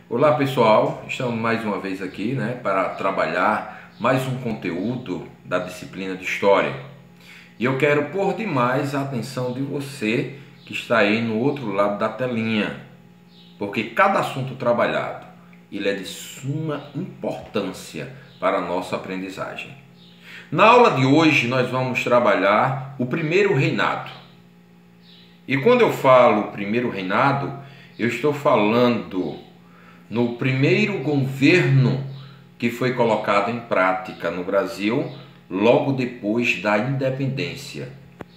Olá pessoal, estamos mais uma vez aqui para trabalhar mais um conteúdo da disciplina de História. E eu quero pôr demais a atenção de você que está aí no outro lado da telinha, porque cada assunto trabalhado ele é de suma importância para a nossa aprendizagem. Na aula de hoje nós vamos trabalhar o primeiro reinado. E quando eu falo primeiro reinado, eu estou falando no primeiro governo que foi colocado em prática no Brasil logo depois da independência.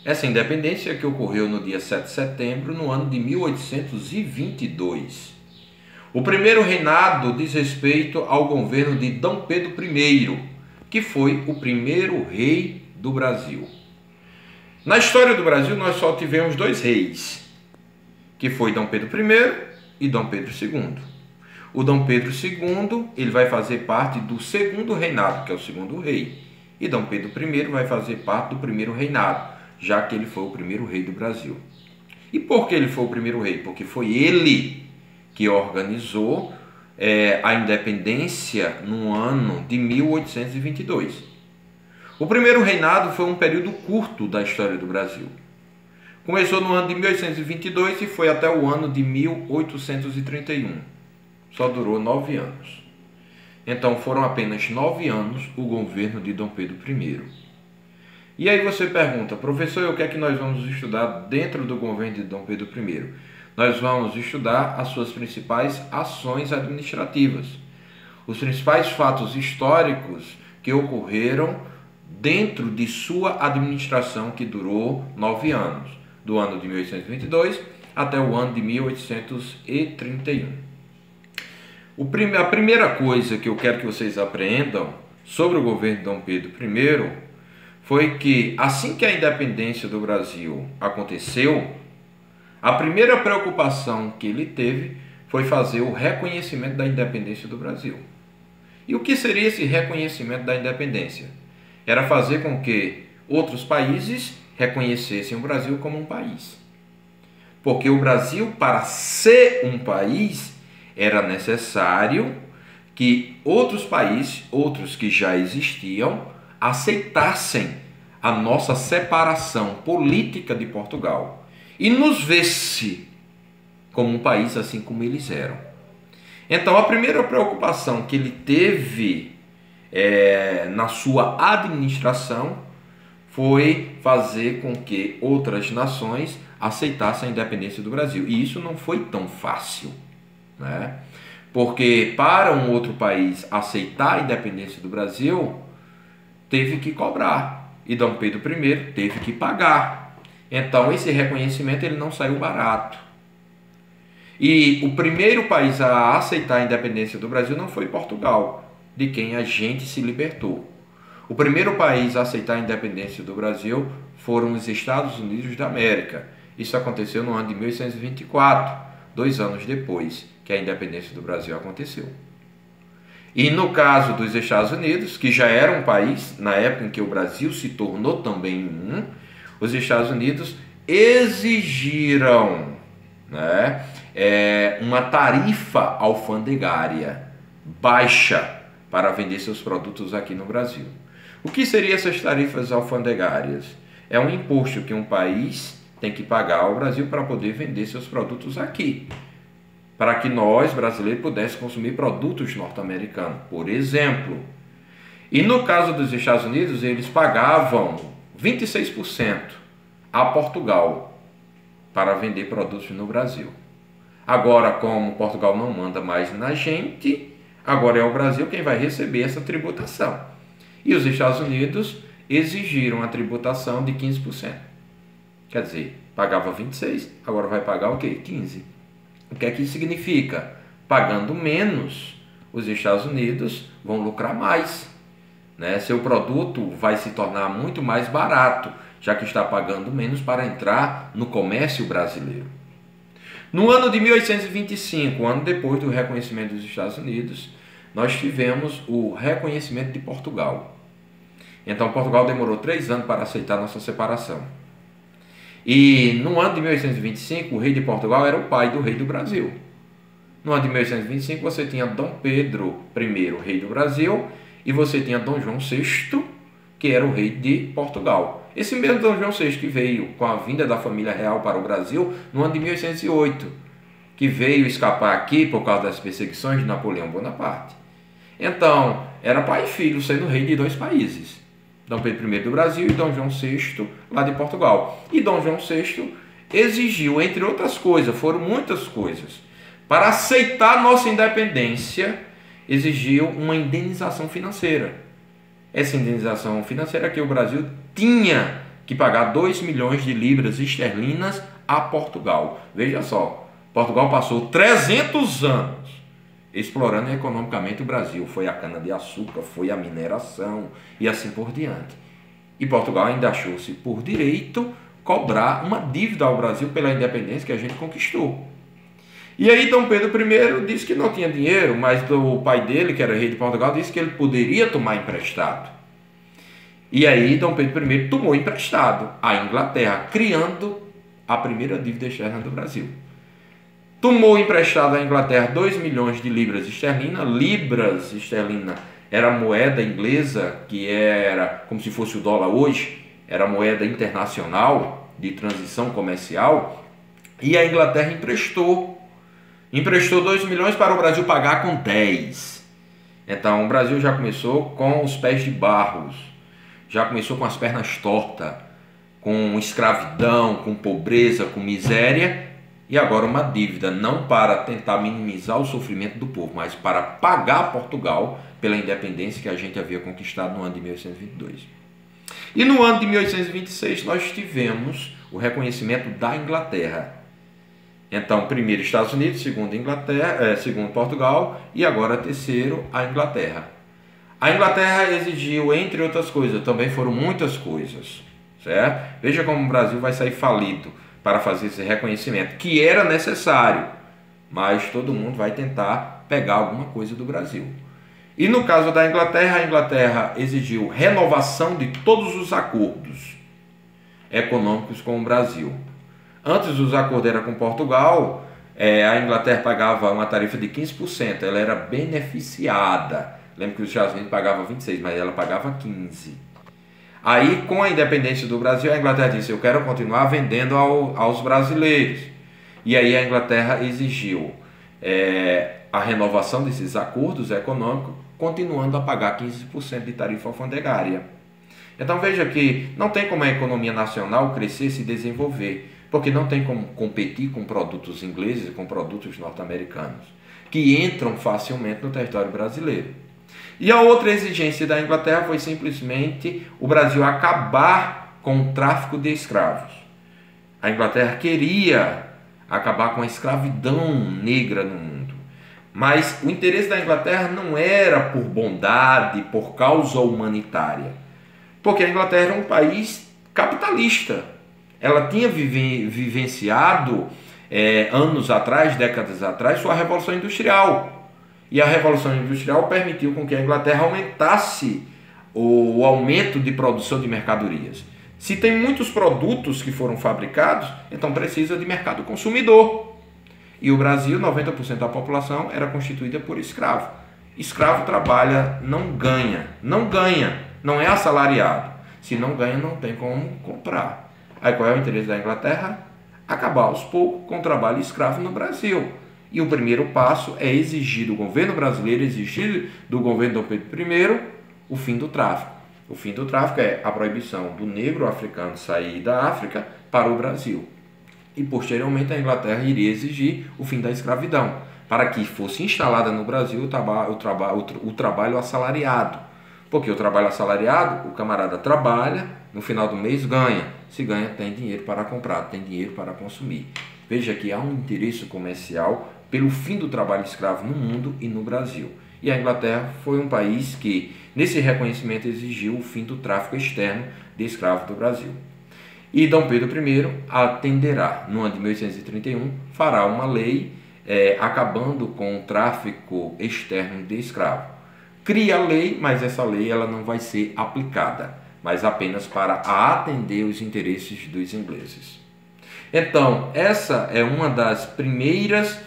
Essa independência que ocorreu no dia 7 de setembro, no ano de 1822. O primeiro reinado diz respeito ao governo de Dom Pedro I, que foi o primeiro rei do Brasil. Na história do Brasil nós só tivemos dois reis, que foi Dom Pedro I e Dom Pedro II. O Dom Pedro II ele vai fazer parte do segundo reinado, que é o segundo rei. E Dom Pedro I vai fazer parte do primeiro reinado, já que ele foi o primeiro rei do Brasil. E por que ele foi o primeiro rei? Porque foi ele que organizou a independência no ano de 1822. O primeiro reinado foi um período curto da história do Brasil. Começou no ano de 1822 e foi até o ano de 1831. Só durou 9 anos. Então foram apenas 9 anos o governo de Dom Pedro I. E aí você pergunta, professor, o que é que nós vamos estudar dentro do governo de Dom Pedro I? Nós vamos estudar as suas principais ações administrativas, os principais fatos históricos que ocorreram dentro de sua administração, que durou 9 anos, do ano de 1822 até o ano de 1831. A primeira coisa que eu quero que vocês aprendam sobre o governo de Dom Pedro I foi que, assim que a independência do Brasil aconteceu, a primeira preocupação que ele teve foi fazer o reconhecimento da independência do Brasil. E o que seria esse reconhecimento da independência? Era fazer com que outros países reconhecessem o Brasil como um país. Porque o Brasil, para ser um país, era necessário que outros países, outros que já existiam, aceitassem a nossa separação política de Portugal e nos visse como um país assim como eles eram. Então, a primeira preocupação que ele teve na sua administração foi fazer com que outras nações aceitassem a independência do Brasil. E isso não foi tão fácil, né? Porque para um outro país aceitar a independência do Brasil, teve que cobrar. E Dom Pedro I teve que pagar. Então, esse reconhecimento ele não saiu barato. E o primeiro país a aceitar a independência do Brasil não foi Portugal, de quem a gente se libertou. O primeiro país a aceitar a independência do Brasil foram os Estados Unidos da América. Isso aconteceu no ano de 1824, 2 anos depois que a independência do Brasil aconteceu. E no caso dos Estados Unidos, que já era um país, na época em que o Brasil se tornou também um, os Estados Unidos exigiram uma tarifa alfandegária baixa para vender seus produtos aqui no Brasil. O que seriam essas tarifas alfandegárias? É um imposto que um país tem que pagar ao Brasil para poder vender seus produtos aqui, para que nós, brasileiros, pudéssemos consumir produtos norte-americanos, por exemplo. E no caso dos Estados Unidos, eles pagavam 26% a Portugal para vender produtos no Brasil. Agora, como Portugal não manda mais na gente, agora é o Brasil quem vai receber essa tributação. E os Estados Unidos exigiram a tributação de 15%. Quer dizer, pagava 26%, agora vai pagar o quê? 15%. O que é que isso significa? Pagando menos, os Estados Unidos vão lucrar mais, né? Seu produto vai se tornar muito mais barato, já que está pagando menos para entrar no comércio brasileiro. No ano de 1825, um ano depois do reconhecimento dos Estados Unidos, nós tivemos o reconhecimento de Portugal. Então, Portugal demorou 3 anos para aceitar nossa separação. E no ano de 1825, o rei de Portugal era o pai do rei do Brasil. No ano de 1825 você tinha Dom Pedro I, rei do Brasil, e você tinha Dom João VI, que era o rei de Portugal. Esse mesmo Dom João VI que veio com a vinda da família real para o Brasil no ano de 1808, que veio escapar aqui por causa das perseguições de Napoleão Bonaparte. Então, era pai e filho sendo rei de dois países. Dom Pedro I do Brasil e Dom João VI lá de Portugal. E Dom João VI exigiu, entre outras coisas, foram muitas coisas, para aceitar nossa independência, exigiu uma indenização financeira. Essa indenização financeira que o Brasil tinha que pagar 2 milhões de libras esterlinas a Portugal. Veja só, Portugal passou 300 anos explorando economicamente o Brasil. Foi a cana-de-açúcar, foi a mineração e assim por diante. E Portugal ainda achou-se por direito cobrar uma dívida ao Brasil pela independência que a gente conquistou. E aí Dom Pedro I disse que não tinha dinheiro, mas o pai dele, que era rei de Portugal, disse que ele poderia tomar emprestado. E aí Dom Pedro I tomou emprestado à Inglaterra, criando a primeira dívida externa do Brasil. Tomou emprestado à Inglaterra 2 milhões de libras esterlinas. Libras esterlina era a moeda inglesa, que era como se fosse o dólar hoje, era a moeda internacional de transição comercial, e a Inglaterra emprestou 2 milhões para o Brasil pagar com 10. Então o Brasil já começou com os pés de barros, já começou com as pernas tortas, com escravidão, com pobreza, com miséria, e agora uma dívida, não para tentar minimizar o sofrimento do povo, mas para pagar a Portugal pela independência que a gente havia conquistado no ano de 1822. E no ano de 1826 nós tivemos o reconhecimento da Inglaterra. Então, primeiro Estados Unidos, segundo Inglaterra, segundo Portugal e agora terceiro a Inglaterra. A Inglaterra exigiu, entre outras coisas, também foram muitas coisas, certo? Veja como o Brasil vai sair falido para fazer esse reconhecimento, que era necessário, mas todo mundo vai tentar pegar alguma coisa do Brasil. E no caso da Inglaterra, a Inglaterra exigiu renovação de todos os acordos econômicos com o Brasil. Antes os acordos eram com Portugal, a Inglaterra pagava uma tarifa de 15%, ela era beneficiada. Lembra que os Estados Unidos pagavam 26%, mas ela pagava 15%. Aí, com a independência do Brasil, a Inglaterra disse, eu quero continuar vendendo aos brasileiros. E aí a Inglaterra exigiu a renovação desses acordos econômicos, continuando a pagar 15% de tarifa alfandegária. Então veja que não tem como a economia nacional crescer e se desenvolver, porque não tem como competir com produtos ingleses e com produtos norte-americanos, que entram facilmente no território brasileiro. E a outra exigência da Inglaterra foi simplesmente o Brasil acabar com o tráfico de escravos. A Inglaterra queria acabar com a escravidão negra no mundo. Mas o interesse da Inglaterra não era por bondade, por causa humanitária. Porque a Inglaterra era um país capitalista. Ela tinha vivenciado anos atrás, décadas atrás, sua Revolução Industrial. E a Revolução Industrial permitiu com que a Inglaterra aumentasse o aumento de produção de mercadorias. Se tem muitos produtos que foram fabricados, então precisa de mercado consumidor. E o Brasil, 90% da população era constituída por escravo. Escravo trabalha, não ganha, não é assalariado. Se não ganha, não tem como comprar. Aí qual é o interesse da Inglaterra? Acabar aos poucos com o trabalho escravo no Brasil. E o primeiro passo é exigir do governo brasileiro, exigir do governo Dom Pedro I, o fim do tráfico. O fim do tráfico é a proibição do negro africano sair da África para o Brasil. E posteriormente a Inglaterra iria exigir o fim da escravidão, para que fosse instalada no Brasil o trabalho assalariado. Porque o trabalho assalariado, o camarada trabalha, no final do mês ganha. Se ganha, tem dinheiro para comprar, tem dinheiro para consumir. Veja que há um interesse comercial pelo fim do trabalho escravo no mundo e no Brasil. E a Inglaterra foi um país que, nesse reconhecimento, exigiu o fim do tráfico externo de escravos do Brasil. E Dom Pedro I atenderá, no ano de 1831, fará uma lei acabando com o tráfico externo de escravos. Cria a lei, mas essa lei ela não vai ser aplicada, mas apenas para atender os interesses dos ingleses. Então, essa é uma das primeiras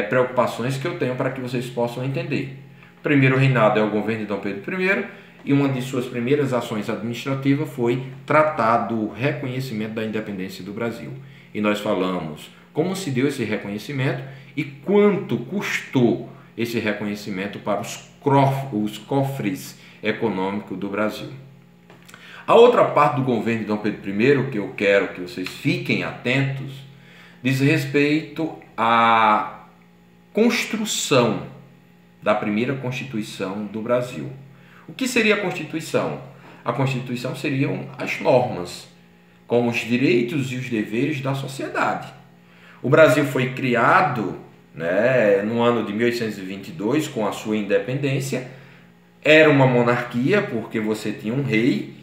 preocupações que eu tenho para que vocês possam entender. O primeiro reinado é o governo de Dom Pedro I, e uma de suas primeiras ações administrativas foi tratar do reconhecimento da independência do Brasil. E nós falamos como se deu esse reconhecimento e quanto custou esse reconhecimento para os cofres econômicos do Brasil. A outra parte do governo de Dom Pedro I, que eu quero que vocês fiquem atentos, diz respeito à construção da primeira Constituição do Brasil. O que seria a Constituição? A Constituição seriam as normas, com os direitos e os deveres da sociedade. O Brasil foi criado, no ano de 1822, com a sua independência. Era uma monarquia, porque você tinha um rei,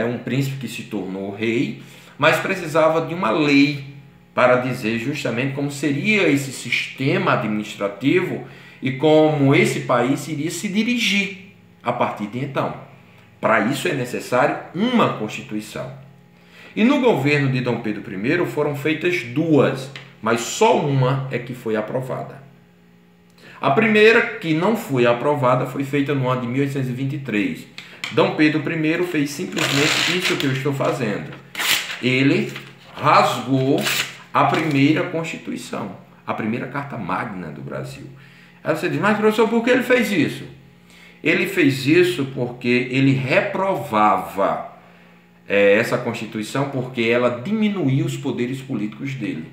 um príncipe que se tornou rei, mas precisava de uma lei para dizer justamente como seria esse sistema administrativo e como esse país iria se dirigir a partir de então. Para isso é necessário uma Constituição. E no governo de Dom Pedro I foram feitas duas, mas só uma é que foi aprovada. A primeira, que não foi aprovada, foi feita no ano de 1823. Dom Pedro I fez simplesmente isso que eu estou fazendo. Ele rasgou a primeira Constituição, a primeira Carta Magna do Brasil. Aí você diz, mas professor, por que ele fez isso? Ele fez isso porque ele reprovava essa Constituição, porque ela diminuía os poderes políticos dele.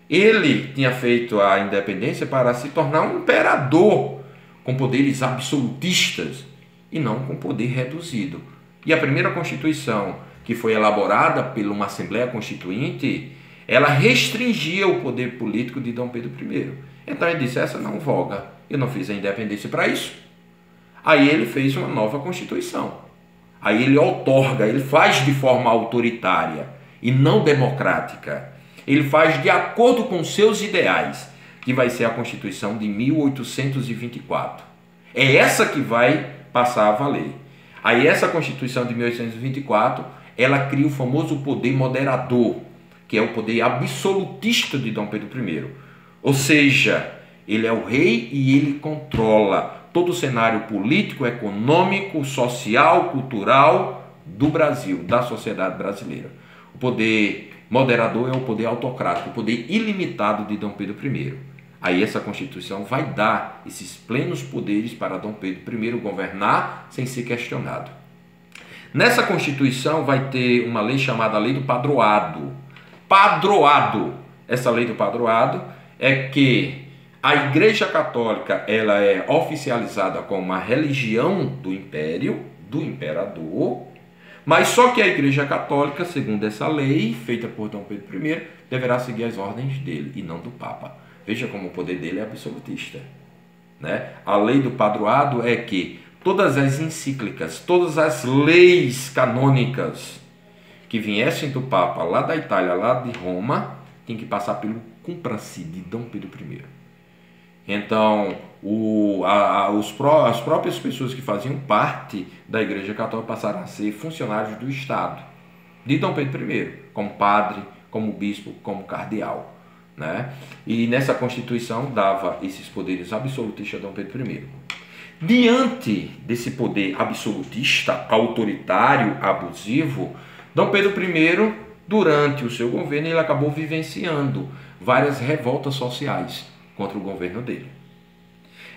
Ele tinha feito a independência para se tornar um imperador com poderes absolutistas e não com poder reduzido. E a primeira Constituição, que foi elaborada por uma Assembleia Constituinte, ela restringia o poder político de Dom Pedro I. Então ele disse, essa não voga, eu não fiz a independência para isso. Aí ele fez uma nova Constituição. Aí ele outorga, ele faz de forma autoritária e não democrática. Ele faz de acordo com seus ideais, que vai ser a Constituição de 1824. É essa que vai passar a valer. Aí essa Constituição de 1824, ela cria o famoso poder moderador, que é o poder absolutista de Dom Pedro I. Ou seja, ele é o rei e ele controla todo o cenário político, econômico, social, cultural do Brasil, da sociedade brasileira. O poder moderador é o poder autocrático, o poder ilimitado de Dom Pedro I. Aí essa Constituição vai dar esses plenos poderes para Dom Pedro I governar sem ser questionado. Nessa Constituição vai ter uma lei chamada Lei do Padroado. Padroado! Essa lei do padroado é que a Igreja Católica ela é oficializada como uma religião do Império, do Imperador, mas só que a Igreja Católica, segundo essa lei, feita por Dom Pedro I, deverá seguir as ordens dele e não do Papa. Veja como o poder dele é absolutista. A lei do padroado é que todas as encíclicas, todas as leis canônicas que viessem do Papa lá da Itália, lá de Roma, tem que passar pelo cumpra-se de Dom Pedro I. Então, as próprias pessoas que faziam parte da Igreja Católica passaram a ser funcionários do Estado, de Dom Pedro I, como padre, como bispo, como cardeal. E nessa Constituição dava esses poderes absolutistas a Dom Pedro I. Diante desse poder absolutista, autoritário, abusivo, Dom Pedro I, durante o seu governo, ele acabou vivenciando várias revoltas sociais contra o governo dele.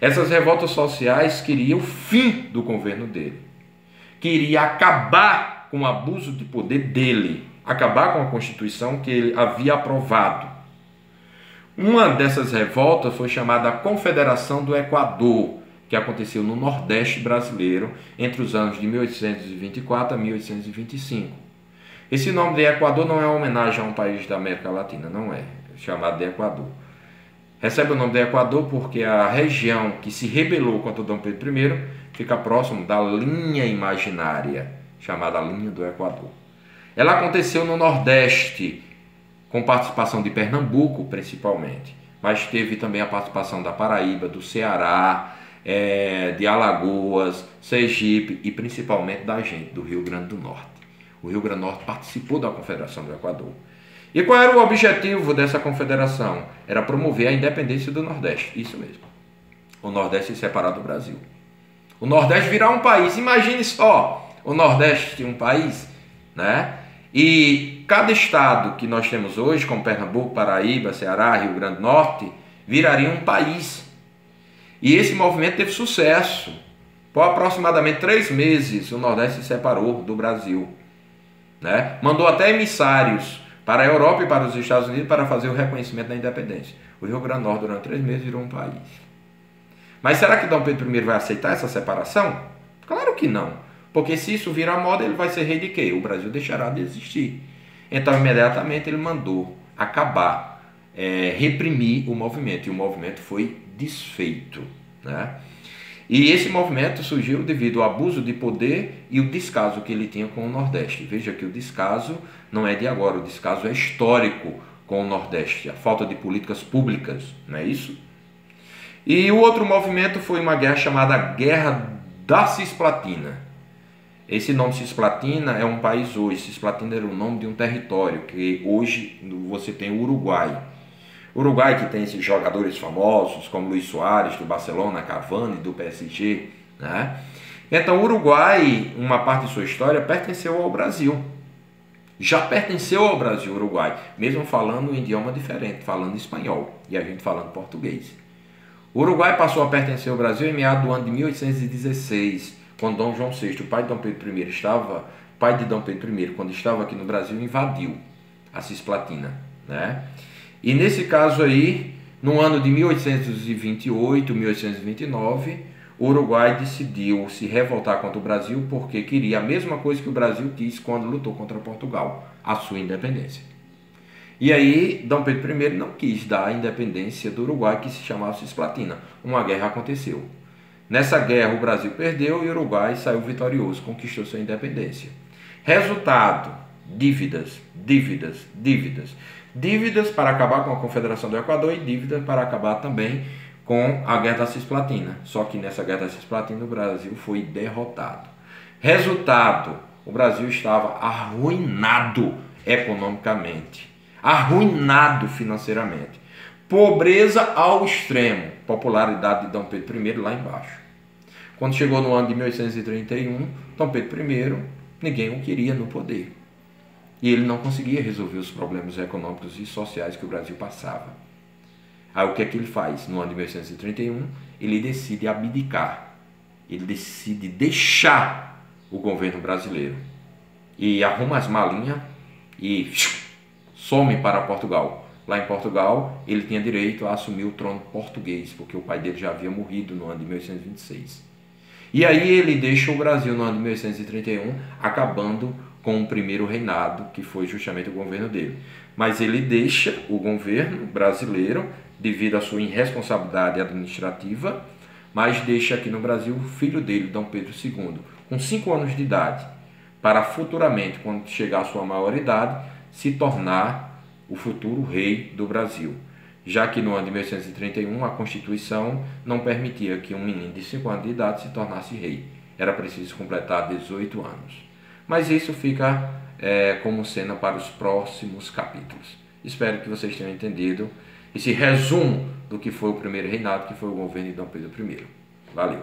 Essas revoltas sociais queriam o fim do governo dele. Queria acabar com o abuso de poder dele, acabar com a Constituição que ele havia aprovado. Uma dessas revoltas foi chamada Confederação do Equador, que aconteceu no Nordeste brasileiro entre os anos de 1824 a 1825. Esse nome de Equador não é uma homenagem a um país da América Latina, não é chamado de Equador. Recebe o nome de Equador porque a região que se rebelou contra Dom Pedro I fica próximo da linha imaginária, chamada linha do Equador. Ela aconteceu no Nordeste, com participação de Pernambuco, principalmente, mas teve também a participação da Paraíba, do Ceará, de Alagoas, Sergipe e principalmente da gente, do Rio Grande do Norte. O Rio Grande do Norte participou da Confederação do Equador. E qual era o objetivo dessa confederação? Era promover a independência do Nordeste, isso mesmo. O Nordeste se separar do Brasil. O Nordeste virar um país, imagine só, o Nordeste um país, né? E cada estado que nós temos hoje, como Pernambuco, Paraíba, Ceará, Rio Grande do Norte, viraria um país. E esse movimento teve sucesso. Por aproximadamente 3 meses, o Nordeste se separou do Brasil, né? Mandou até emissários para a Europa e para os Estados Unidos para fazer o reconhecimento da independência. O Rio Grande do Norte, durante 3 meses, virou um país. Mas será que Dom Pedro I vai aceitar essa separação? Claro que não. Porque se isso virar moda, ele vai ser rei de quê? O Brasil deixará de existir. Então, imediatamente, ele mandou acabar, reprimir o movimento. E o movimento foi desfeito, né? E esse movimento surgiu devido ao abuso de poder e o descaso que ele tinha com o Nordeste. Veja que o descaso não é de agora, o descaso é histórico com o Nordeste. A falta de políticas públicas, não é isso? E o outro movimento foi uma guerra chamada Guerra da Cisplatina. Esse nome Cisplatina é um país hoje. Cisplatina era o nome de um território que hoje você tem o Uruguai. Uruguai que tem esses jogadores famosos como Luis Soares do Barcelona, Cavani do PSG, né? Então o Uruguai, uma parte de sua história, pertenceu ao Brasil. Já pertenceu ao Brasil, Uruguai, mesmo falando um idioma diferente, falando espanhol e a gente falando português. O Uruguai passou a pertencer ao Brasil em meados do ano de 1816, quando Dom João VI, o pai de Dom Pedro I, quando estava aqui no Brasil, invadiu a Cisplatina, né? E nesse caso aí, no ano de 1828, 1829, o Uruguai decidiu se revoltar contra o Brasil porque queria a mesma coisa que o Brasil quis quando lutou contra Portugal, a sua independência. E aí, Dom Pedro I não quis dar a independência do Uruguai, que se chamava Cisplatina. Uma guerra aconteceu. Nessa guerra, o Brasil perdeu e o Uruguai saiu vitorioso, conquistou sua independência. Resultado: dívidas, dívidas, dívidas. Dívidas para acabar com a Confederação do Equador e dívidas para acabar também com a Guerra da Cisplatina. Só que nessa Guerra da Cisplatina o Brasil foi derrotado. Resultado: o Brasil estava arruinado economicamente, arruinado financeiramente. Pobreza ao extremo, popularidade de Dom Pedro I lá embaixo. Quando chegou no ano de 1831, Dom Pedro I, ninguém o queria no poder. E ele não conseguia resolver os problemas econômicos e sociais que o Brasil passava. Aí o que é que ele faz? No ano de 1831, ele decide abdicar. Ele decide deixar o governo brasileiro. E arruma as malinhas e some para Portugal. Lá em Portugal, ele tinha direito a assumir o trono português, porque o pai dele já havia morrido no ano de 1826. E aí ele deixa o Brasil no ano de 1831, acabando com o primeiro reinado, que foi justamente o governo dele. Mas ele deixa o governo brasileiro, devido à sua irresponsabilidade administrativa, mas deixa aqui no Brasil o filho dele, Dom Pedro II, com 5 anos de idade, para futuramente, quando chegar à sua maioridade, se tornar o futuro rei do Brasil. Já que no ano de 1831 a Constituição não permitia que um menino de 5 anos de idade se tornasse rei. Era preciso completar 18 anos. Mas isso fica como cena para os próximos capítulos. Espero que vocês tenham entendido esse resumo do que foi o primeiro reinado, que foi o governo de Dom Pedro I. Valeu!